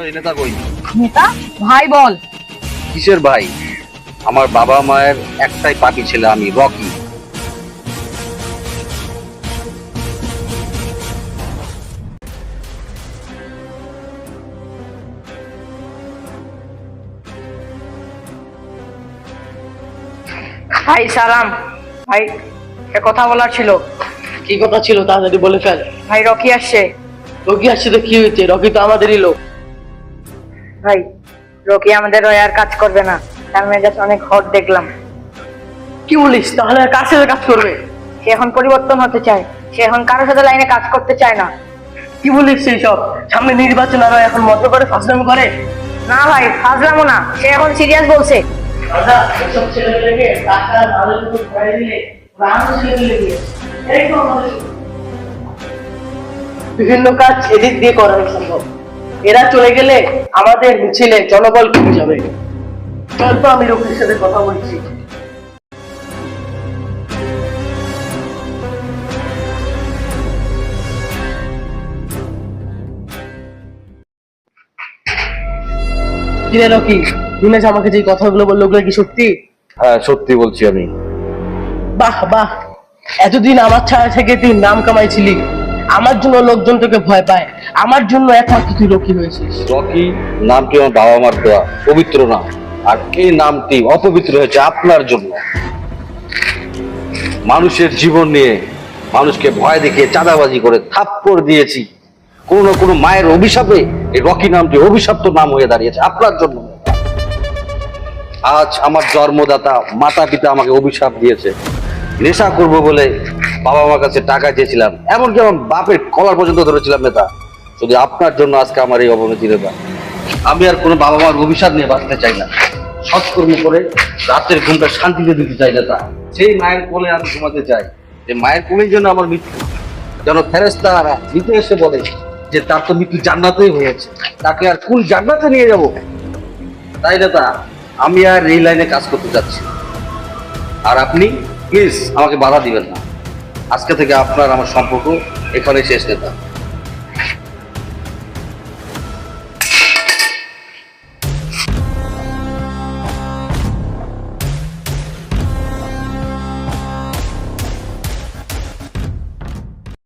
এই নেতা কই? নেতা ভাই বল। কিসের ভাই? আমার বাবা মায়ের একটাই পাপি ছেলে আমি, রকি। ভাই সালাম। ভাই একটা কথা বলার ছিল। কি কথা ছিল তাড়াতাড়ি বলে ফেল। ভাই রকি আসছে। রকি আসছে তো কি হয়েছে? রকি তো আমাদেরই লোক। ভাই রকি আমাদের হয়ে আর কাজ করবে না, তার মেজাজ অনেক হট দেখলাম। কি বলিস? তাহলে আর কার সাথে কাজ করবে? সে এখন পরিবর্তন হতে চায়, সে এখন কারোর সাথে লাইনে কাজ করতে চায় না। কি বলিস সেই সব? সামনে নির্বাচন আর এখন মত করে ফাঁসলামি করে। না ভাই ফাজলামো না, সে এখন সিরিয়াস বলছে। দাদা এসব ছেলেমেয়েকে টাকা ভালো কিছু খাইয়ে দিলে ওরা আরো ছেলেমেয়ে দিয়ে এই তো আমাদের বিভিন্ন কাজ এদিক দিয়ে করা সম্ভব। এরা চলে গেলে আমাদের মিছিলে জনবল কমে যাবে। চল তো আমি রকির সাথে কথা বলছি। কিরে রকি, দিনেশ আমাকে যে কথাগুলো বললো ওগুলো কি সত্যি? হ্যাঁ সত্যি বলছি আমি। বাহ বাহ, এতদিন আমার ছায়া থেকে তুই নাম কামাইছিলি, আমার জন্য লোকজন তোকে ভয় পায়, আমার জন্য একমাত্র তুই রকি হয়েছিস। রকি নামটি আমার বাবা মার দেওয়া, পবিত্র নাম। আর এই নামটি অপবিত্র হয়েছে আপনার জন্য। মানুষের জীবন নিয়ে মানুষকে ভয় দেখিয়ে চাঁদাবাজি করে থাপ্পড় দিয়েছি। কোনো না কোনো মায়ের অভিশাপে এই রকি নামটি অভিশপ্ত নাম হয়ে দাঁড়িয়েছে আপনার জন্য। আজ আমার জন্মদাতা মাতা পিতা আমাকে অভিশাপ দিয়েছে। নেশা করব বলে বাবা মার কাছে টাকা চেয়েছিলাম, এমনকি আমার বাপের কলার পর্যন্ত ধরেছিলাম নেতা। শুধু আপনার জন্য আজকে আমার এই অবনতি নেতা। আমি আর কোনো বাবা মার অভিশাপ নিয়ে বাঁচতে চাই না। সৎকর্ম করে রাতের ঘুমটা শান্তিতে দিতে চাই নেতা। সেই মায়ের কোলে আমি ঘুমাতে চাই, যে মায়ের কোলের জন্য আমার মৃত্যু যেন ফেরেশতারা নিতে এসে বলে যে তার তো মৃত্যু জান্নাতেই হয়েছে, তাকে আর কোন জান্নাতে নিয়ে যাব। তাই নেতা, আমি আর এই লাইনে কাজ করতে যাচ্ছি। আর আপনি প্লিজ আমাকে বাধা দিবেন না। আজকে থেকে আপনার আমার সম্পর্ক এখানে শেষ নেতা।